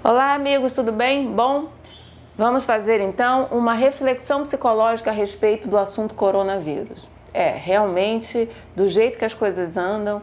Olá, amigos, tudo bem? Bom, vamos fazer então uma reflexão psicológica a respeito do assunto coronavírus. Realmente, do jeito que as coisas andam,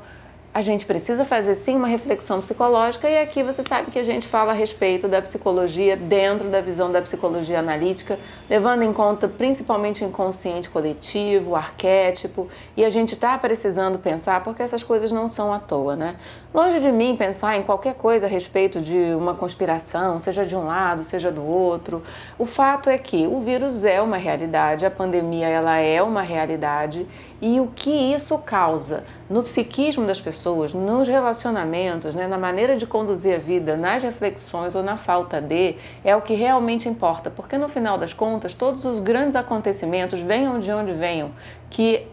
a gente precisa fazer sim uma reflexão psicológica e aqui você sabe que a gente fala a respeito da psicologia dentro da visão da psicologia analítica, levando em conta principalmente o inconsciente coletivo, o arquétipo, e a gente está precisando pensar porque essas coisas não são à toa, né? Longe de mim pensar em qualquer coisa a respeito de uma conspiração, seja de um lado, seja do outro. O fato é que o vírus é uma realidade, a pandemia ela é uma realidade e o que isso causa no psiquismo das pessoas, nos relacionamentos, né, na maneira de conduzir a vida, nas reflexões ou na falta de, é o que realmente importa, porque no final das contas todos os grandes acontecimentos, venham de onde venham, que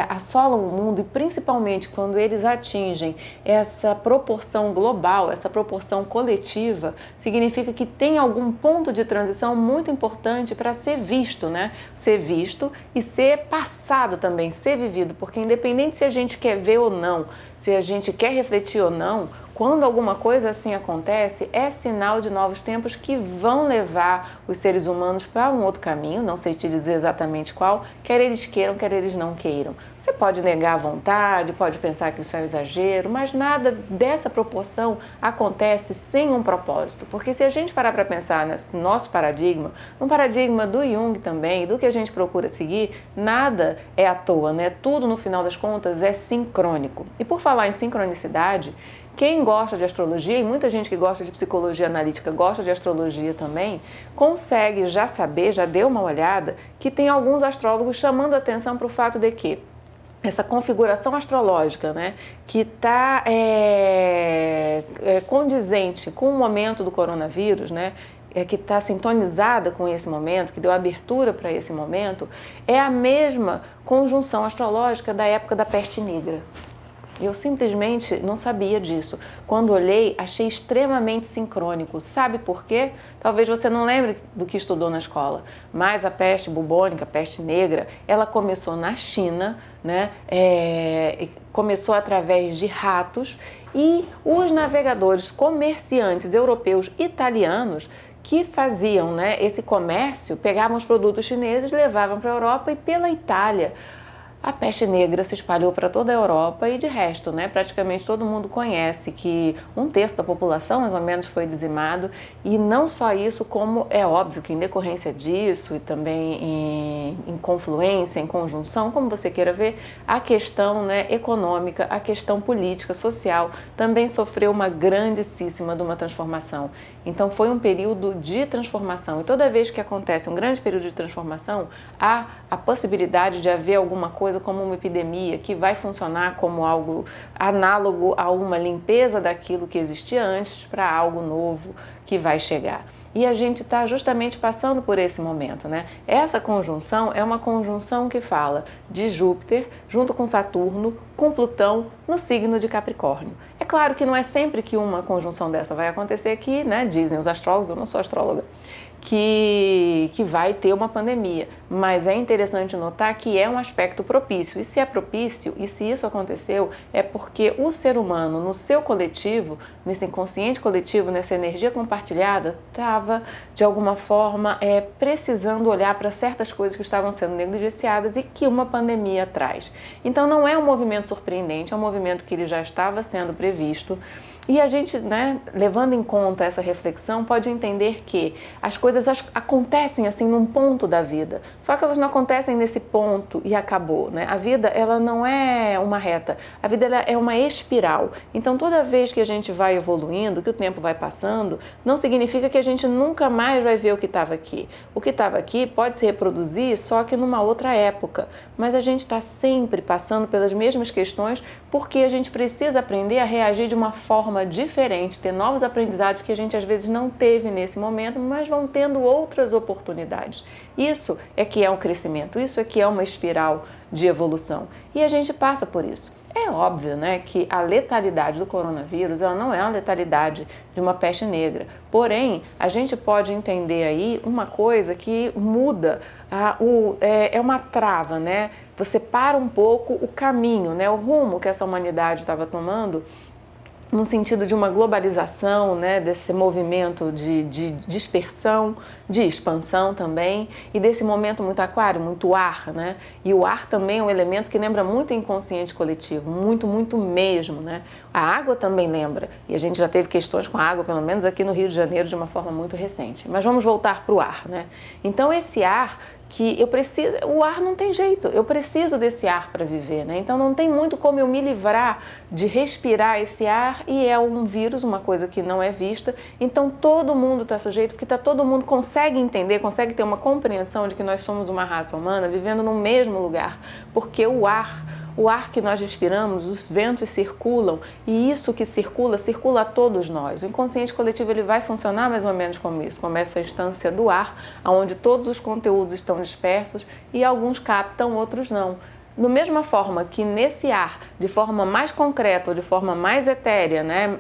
assolam o mundo e principalmente quando eles atingem essa proporção global, essa proporção coletiva, significa que tem algum ponto de transição muito importante para ser visto, né? Ser visto e ser passado também, ser vivido, porque independente se a gente quer ver ou não, se a gente quer refletir ou não, quando alguma coisa assim acontece, é sinal de novos tempos que vão levar os seres humanos para um outro caminho, não sei te dizer exatamente qual, quer eles queiram, quer eles não queiram. Você pode negar a vontade, pode pensar que isso é um exagero, mas nada dessa proporção acontece sem um propósito, porque se a gente parar para pensar nesse nosso paradigma, no paradigma do Jung também, do que a gente procura seguir, nada é à toa, né? Tudo no final das contas é sincrônico. E por falar em sincronicidade, quem gosta de astrologia, e muita gente que gosta de psicologia analítica gosta de astrologia também, consegue já saber, já deu uma olhada, que tem alguns astrólogos chamando a atenção para o fato de que essa configuração astrológica, né, que está condizente com o momento do coronavírus, né, que está sintonizada com esse momento, que deu abertura para esse momento, é a mesma conjunção astrológica da época da peste negra. Eu simplesmente não sabia disso. Quando olhei, achei extremamente sincrônico. Sabe por quê? Talvez você não lembre do que estudou na escola, mas a peste bubônica, a peste negra, ela começou na China, né? Começou através de ratos e os navegadores comerciantes europeus italianos que faziam, né, esse comércio, pegavam os produtos chineses, levavam para a Europa e pela Itália. A peste negra se espalhou para toda a Europa e de resto, né, praticamente todo mundo conhece que um terço da população mais ou menos foi dizimado e não só isso, como é óbvio que em decorrência disso e também em confluência, em conjunção, como você queira ver, a questão, né, econômica, a questão política, social também sofreu uma grandíssima de uma transformação. Então foi um período de transformação e toda vez que acontece um grande período de transformação, há a possibilidade de haver alguma coisa como uma epidemia que vai funcionar como algo análogo a uma limpeza daquilo que existia antes para algo novo que vai chegar. E a gente está justamente passando por esse momento, né? Essa conjunção é uma conjunção que fala de Júpiter junto com Saturno, com Plutão no signo de Capricórnio. É claro que não é sempre que uma conjunção dessa vai acontecer aqui, né? Dizem os astrólogos, eu não sou astróloga, que vai ter uma pandemia, mas é interessante notar que é um aspecto propício, e se é propício, e se isso aconteceu, é porque o ser humano, no seu coletivo, nesse inconsciente coletivo, nessa energia compartilhada, estava, de alguma forma, precisando olhar para certas coisas que estavam sendo negligenciadas e que uma pandemia traz. Então não é um movimento surpreendente, é um movimento que ele já estava sendo previsto, e a gente, né, levando em conta essa reflexão, pode entender que as coisas acontecem assim num ponto da vida, só que elas não acontecem nesse ponto e acabou, né? A vida, ela não é uma reta, a vida ela é uma espiral. Então toda vez que a gente vai evoluindo, que o tempo vai passando, não significa que a gente nunca mais vai ver o que estava aqui. O que estava aqui pode se reproduzir só que numa outra época, mas a gente está sempre passando pelas mesmas questões porque a gente precisa aprender a reagir de uma forma diferente, ter novos aprendizados que a gente às vezes não teve nesse momento, mas vão tendo outras oportunidades. Isso é que é um crescimento, isso é que é uma espiral de evolução. E a gente passa por isso. É óbvio, né, que a letalidade do coronavírus ela não é uma letalidade de uma peste negra. Porém, a gente pode entender aí uma coisa que muda, é uma trava, né? Você para um pouco o caminho, né, o rumo que essa humanidade estava tomando no sentido de uma globalização, né, desse movimento de dispersão, de expansão também, e desse momento muito aquário, muito ar, né? E o ar também é um elemento que lembra muito o inconsciente coletivo, muito, muito mesmo, né? A água também lembra, e a gente já teve questões com a água, pelo menos aqui no Rio de Janeiro, de uma forma muito recente. Mas vamos voltar para o ar, né? Então esse ar que eu preciso, o ar não tem jeito, eu preciso desse ar para viver, né? Então não tem muito como eu me livrar de respirar esse ar, e é um vírus, uma coisa que não é vista, então todo mundo está sujeito, porque todo mundo consegue entender, consegue ter uma compreensão de que nós somos uma raça humana vivendo no mesmo lugar, porque o ar que nós respiramos, os ventos circulam, e isso que circula a todos nós. O inconsciente coletivo ele vai funcionar mais ou menos como isso, como essa instância do ar, onde todos os conteúdos estão dispersos e alguns captam, outros não. Da mesma forma que nesse ar, de forma mais concreta ou de forma mais etérea, né,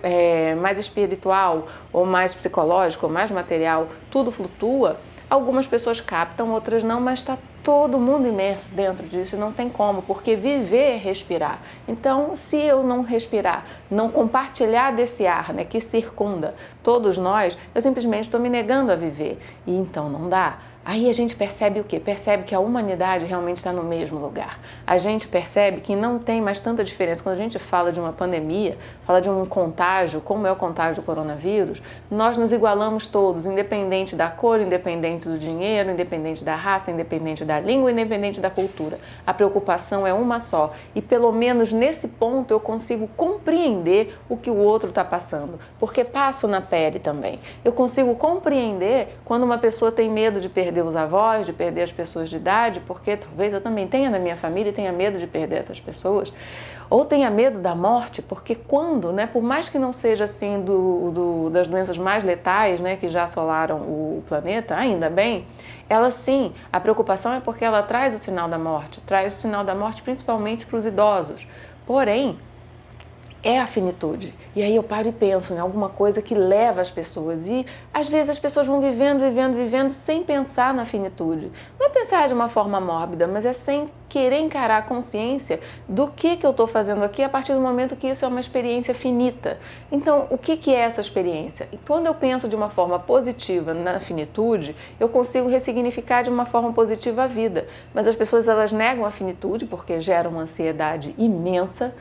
mais espiritual ou mais psicológica ou mais material, tudo flutua, algumas pessoas captam, outras não, mas está todo mundo imerso dentro disso, não tem como, porque viver é respirar. Então, se eu não respirar, não compartilhar desse ar, né, que circunda todos nós, eu simplesmente estou me negando a viver. E então não dá. Aí a gente percebe o quê? Percebe que a humanidade realmente está no mesmo lugar. A gente percebe que não tem mais tanta diferença. Quando a gente fala de uma pandemia, fala de um contágio, como é o contágio do coronavírus, nós nos igualamos todos, independente da cor, independente do dinheiro, independente da raça, independente da língua, independente da cultura. A preocupação é uma só. E pelo menos nesse ponto eu consigo compreender o que o outro está passando, porque passo na pele também. Eu consigo compreender quando uma pessoa tem medo de perder os avós, de perder as pessoas de idade, porque talvez eu também tenha na minha família e tenha medo de perder essas pessoas, ou tenha medo da morte, porque quando, né, por mais que não seja assim das doenças mais letais, né, que já assolaram o planeta, ainda bem, ela sim, a preocupação é porque ela traz o sinal da morte principalmente para os idosos, porém, é a finitude. E aí eu paro e penso em alguma coisa que leva as pessoas. E às vezes as pessoas vão vivendo sem pensar na finitude. Não é pensar de uma forma mórbida, mas é sem querer encarar a consciência do que eu estou fazendo aqui a partir do momento que isso é uma experiência finita. Então, o que é essa experiência? E quando eu penso de uma forma positiva na finitude, eu consigo ressignificar de uma forma positiva a vida. Mas as pessoas elas negam a finitude porque gera uma ansiedade imensa.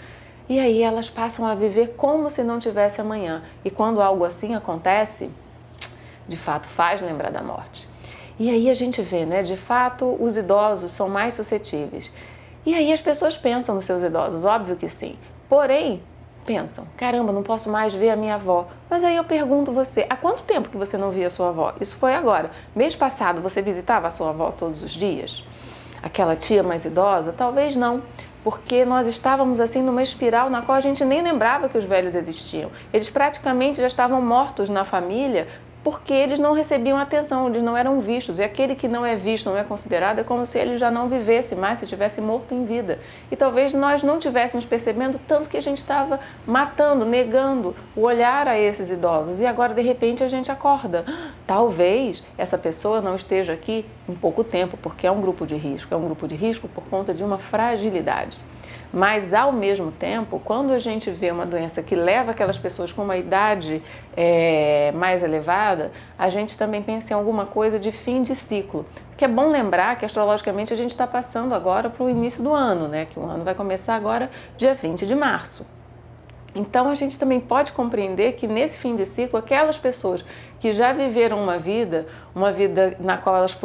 E aí elas passam a viver como se não tivesse amanhã. E quando algo assim acontece, de fato faz lembrar da morte. E aí a gente vê, né, de fato os idosos são mais suscetíveis. E aí as pessoas pensam nos seus idosos, óbvio que sim. Porém, pensam, caramba, não posso mais ver a minha avó. Mas aí eu pergunto você, há quanto tempo que você não via a sua avó? Isso foi agora. Mês passado você visitava a sua avó todos os dias? Aquela tia mais idosa? Talvez não. Porque nós estávamos assim numa espiral na qual a gente nem lembrava que os velhos existiam. Eles praticamente já estavam mortos na família porque eles não recebiam atenção, eles não eram vistos. E aquele que não é visto, não é considerado, é como se ele já não vivesse mais, se tivesse morto em vida. E talvez nós não estivéssemos percebendo tanto que a gente estava matando, negando o olhar a esses idosos. E agora, de repente, a gente acorda. Talvez essa pessoa não esteja aqui em pouco tempo, porque é um grupo de risco. É um grupo de risco por conta de uma fragilidade. Mas, ao mesmo tempo, quando a gente vê uma doença que leva aquelas pessoas com uma idade mais elevada, a gente também pensa em alguma coisa de fim de ciclo. Porque é bom lembrar que, astrologicamente, a gente está passando agora para o início do ano, né? Que o ano vai começar agora, dia 20 de março. Então, a gente também pode compreender que nesse fim de ciclo, aquelas pessoas que já viveram uma vida na qual elas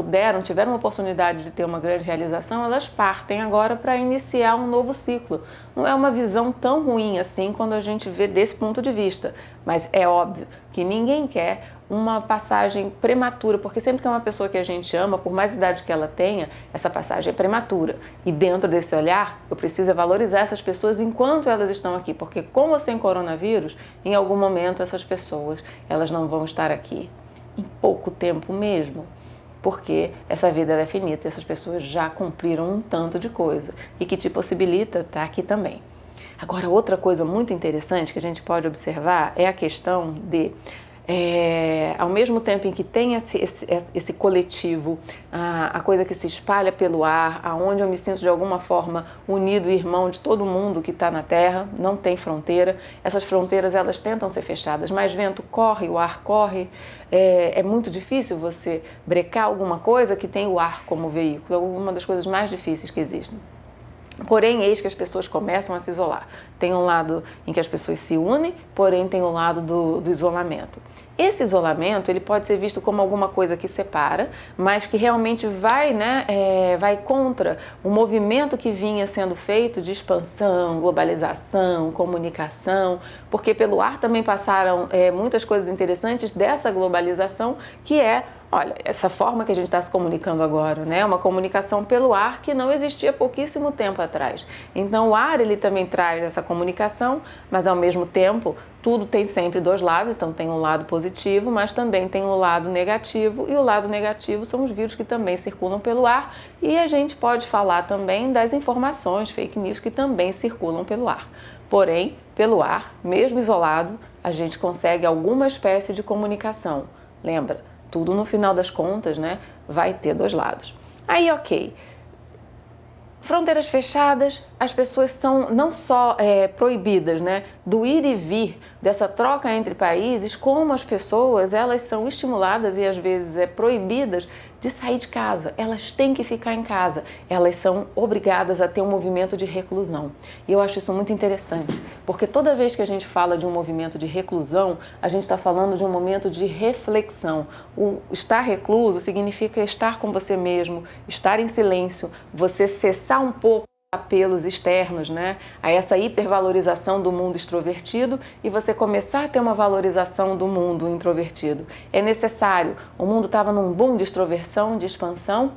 tiveram a oportunidade de ter uma grande realização, elas partem agora para iniciar um novo ciclo. Não é uma visão tão ruim assim quando a gente vê desse ponto de vista, mas é óbvio que ninguém quer uma passagem prematura, porque sempre que é uma pessoa que a gente ama, por mais idade que ela tenha, essa passagem é prematura. E dentro desse olhar, eu preciso valorizar essas pessoas enquanto elas estão aqui, porque com ou sem coronavírus, em algum momento essas pessoas, elas não vão estar aqui. Em pouco tempo mesmo. Porque essa vida ela é finita e essas pessoas já cumpriram um tanto de coisa e que te possibilita estar aqui também. Agora, outra coisa muito interessante que a gente pode observar é a questão de ao mesmo tempo em que tem esse coletivo, a coisa que se espalha pelo ar, aonde eu me sinto de alguma forma unido e irmão de todo mundo que está na Terra, não tem fronteira. Essas fronteiras, elas tentam ser fechadas, mas vento corre, o ar corre, é muito difícil você brecar alguma coisa que tem o ar como veículo, é uma das coisas mais difíceis que existem. Porém, eis que as pessoas começam a se isolar. Tem um lado em que as pessoas se unem, porém tem o lado do isolamento. Esse isolamento, ele pode ser visto como alguma coisa que separa, mas que realmente vai contra o movimento que vinha sendo feito de expansão, globalização, comunicação, porque pelo ar também passaram muitas coisas interessantes dessa globalização, que é, olha, essa forma que a gente está se comunicando agora, né? Uma comunicação pelo ar que não existia há pouquíssimo tempo atrás. Então o ar, ele também traz essa comunicação, mas ao mesmo tempo tudo tem sempre dois lados, então tem um lado positivo, mas também tem um lado negativo, e o lado negativo são os vírus que também circulam pelo ar, e a gente pode falar também das informações, fake news, que também circulam pelo ar. Porém, pelo ar, mesmo isolado, a gente consegue alguma espécie de comunicação. Lembra? Tudo no final das contas, né, vai ter dois lados. Aí, ok. Fronteiras fechadas, as pessoas são não só proibidas, né, do ir e vir, dessa troca entre países, como as pessoas, elas são estimuladas e às vezes proibidas de sair de casa. Elas têm que ficar em casa. Elas são obrigadas a ter um movimento de reclusão. E eu acho isso muito interessante, porque toda vez que a gente fala de um movimento de reclusão, a gente está falando de um momento de reflexão. O estar recluso significa estar com você mesmo, estar em silêncio, você cessar um pouco apelos externos, né, a essa hipervalorização do mundo extrovertido, e você começar a ter uma valorização do mundo introvertido. É necessário. O mundo estava num boom de extroversão, de expansão,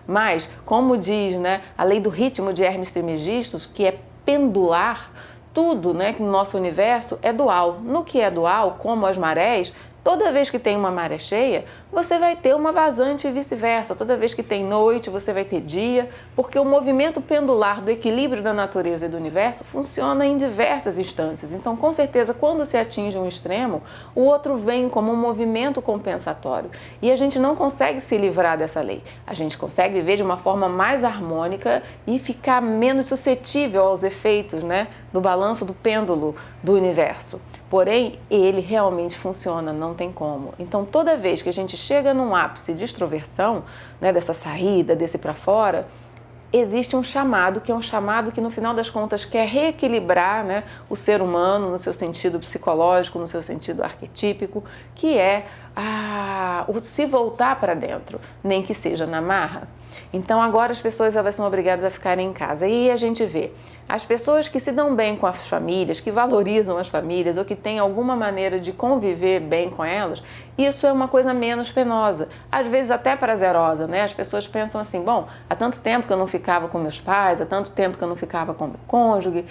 mas, como diz, né, a lei do ritmo de Hermes Trismegisto, que é pendular, tudo, né, que no nosso universo é dual. No que é dual, como as marés, toda vez que tem uma maré cheia, você vai ter uma vazante e vice-versa. Toda vez que tem noite, você vai ter dia, porque o movimento pendular do equilíbrio da natureza e do universo funciona em diversas instâncias. Então, com certeza, quando se atinge um extremo, o outro vem como um movimento compensatório. E a gente não consegue se livrar dessa lei. A gente consegue viver de uma forma mais harmônica e ficar menos suscetível aos efeitos, né, do balanço do pêndulo do universo. Porém, ele realmente funciona, não tem como. Então, toda vez que a gente chega num ápice de extroversão, né, dessa saída, desse para fora, existe um chamado, que é um chamado que no final das contas quer reequilibrar, né, o ser humano no seu sentido psicológico, no seu sentido arquetípico, que é o se voltar para dentro, nem que seja na marra. Então agora as pessoas, elas são obrigadas a ficarem em casa. E a gente vê as pessoas que se dão bem com as famílias, que valorizam as famílias ou que têm alguma maneira de conviver bem com elas, isso é uma coisa menos penosa, às vezes até prazerosa, né? As pessoas pensam assim, bom, há tanto tempo que eu não ficava com meus pais, há tanto tempo que eu não ficava com meu cônjuge,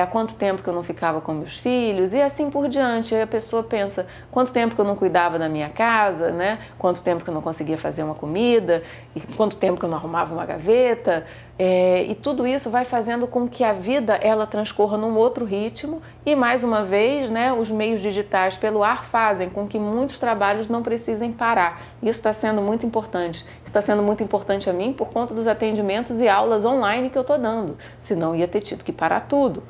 há quanto tempo que eu não ficava com meus filhos, e assim por diante. Aí a pessoa pensa, quanto tempo que eu não cuidava da minha casa, né? Quanto tempo que eu não conseguia fazer uma comida, e quanto tempo que eu não arrumava uma gaveta, e tudo isso vai fazendo com que a vida ela transcorra num outro ritmo, e mais uma vez, né, os meios digitais pelo ar fazem com que muitos trabalhos não precisem parar. Isso está sendo muito importante. Está sendo muito importante a mim por conta dos atendimentos e aulas online que eu estou dando, senão ia ter tido que parar tudo.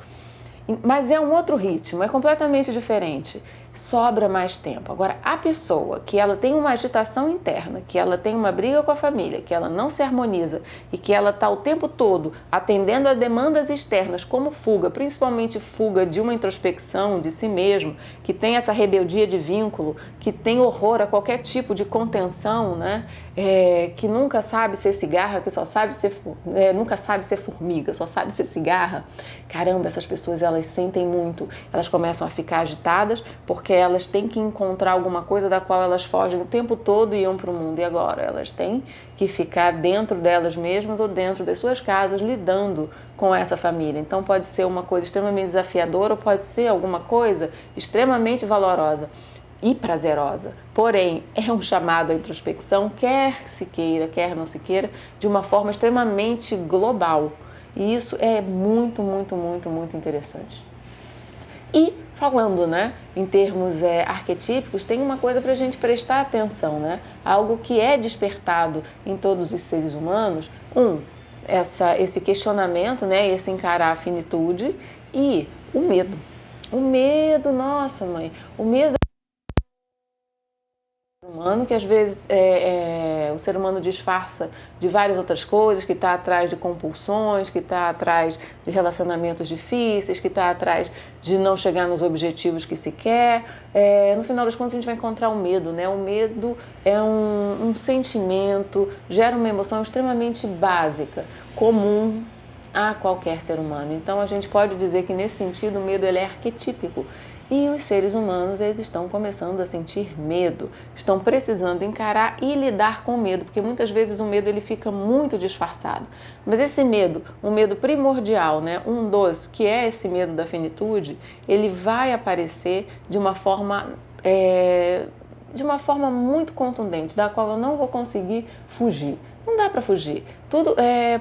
Mas é um outro ritmo, é completamente diferente. Sobra mais tempo. Agora, a pessoa que ela tem uma agitação interna, que ela tem uma briga com a família, que ela não se harmoniza e que ela está o tempo todo atendendo a demandas externas como fuga, principalmente fuga de uma introspecção de si mesmo, que tem essa rebeldia de vínculo, que tem horror a qualquer tipo de contenção, né? Que nunca sabe ser cigarra, que só sabe ser, nunca sabe ser formiga, só sabe ser cigarra. Caramba, essas pessoas, elas sentem muito, elas começam a ficar agitadas porque elas têm que encontrar alguma coisa da qual elas fogem o tempo todo e iam para o mundo. E agora elas têm que ficar dentro delas mesmas ou dentro das suas casas lidando com essa família. Então pode ser uma coisa extremamente desafiadora ou pode ser alguma coisa extremamente valorosa e prazerosa. Porém, é um chamado à introspecção, quer se queira, quer não se queira, de uma forma extremamente global. E isso é muito, muito, muito, muito interessante. E Falando, né, em termos arquetípicos, tem uma coisa para a gente prestar atenção, né? Algo que é despertado em todos os seres humanos. Esse questionamento, né, esse encarar a finitude e o medo. O medo, nossa mãe, o medo humano, que às vezes o ser humano disfarça de várias outras coisas, que está atrás de compulsões, que está atrás de relacionamentos difíceis, que está atrás de não chegar nos objetivos que se quer. No final das contas a gente vai encontrar o medo, né? O medo é um sentimento, gera uma emoção extremamente básica, comum a qualquer ser humano. Então a gente pode dizer que nesse sentido o medo ele é arquetípico. E os seres humanos, eles estão começando a sentir medo, estão precisando encarar e lidar com o medo, porque muitas vezes o medo ele fica muito disfarçado. Mas esse medo, um medo primordial, né, que é esse medo da finitude, ele vai aparecer de uma forma muito contundente, da qual eu não vou conseguir fugir. Não dá para fugir.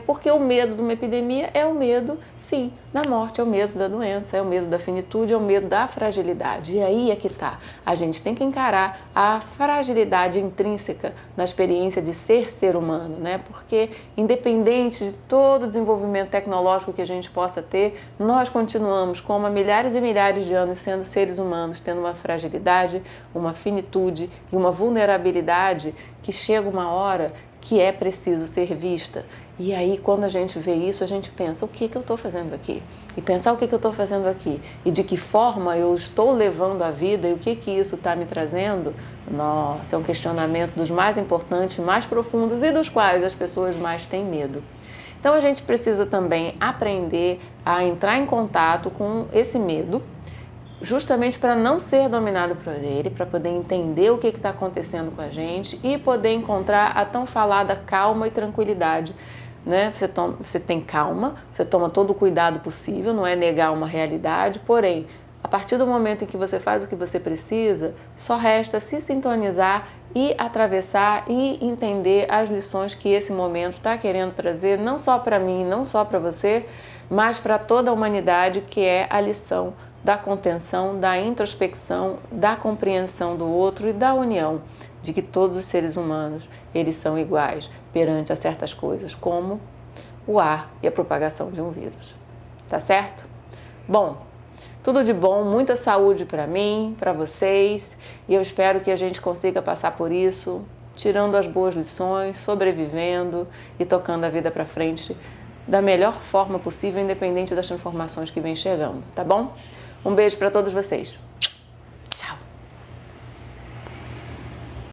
Porque o medo de uma epidemia é o medo, sim, da morte, é o medo da doença, é o medo da finitude, é o medo da fragilidade. E aí é que tá. A gente tem que encarar a fragilidade intrínseca na experiência de ser humano, né? Porque independente de todo o desenvolvimento tecnológico que a gente possa ter, nós continuamos como há milhares e milhares de anos sendo seres humanos, tendo uma fragilidade, uma finitude e uma vulnerabilidade que chega uma hora que é preciso ser vista. E aí, quando a gente vê isso, a gente pensa, o que eu estou fazendo aqui? E pensar o que eu estou fazendo aqui e de que forma eu estou levando a vida e o que isso está me trazendo, nossa, é um questionamento dos mais importantes, mais profundos e dos quais as pessoas mais têm medo. Então, a gente precisa também aprender a entrar em contato com esse medo, justamente para não ser dominado por ele, para poder entender o que está acontecendo com a gente e poder encontrar a tão falada calma e tranquilidade. Né? Você tem calma, você toma todo o cuidado possível, não é negar uma realidade, porém, a partir do momento em que você faz o que você precisa, só resta se sintonizar e atravessar e entender as lições que esse momento está querendo trazer, não só para mim, não só para você, mas para toda a humanidade, que é a lição da contenção, da introspecção, da compreensão do outro e da união, de que todos os seres humanos, eles são iguais perante a certas coisas, como o ar e a propagação de um vírus. Tá certo? Bom, tudo de bom, muita saúde para mim, para vocês, e eu espero que a gente consiga passar por isso, tirando as boas lições, sobrevivendo e tocando a vida para frente da melhor forma possível, independente das transformações que vêm chegando, tá bom? Um beijo para todos vocês.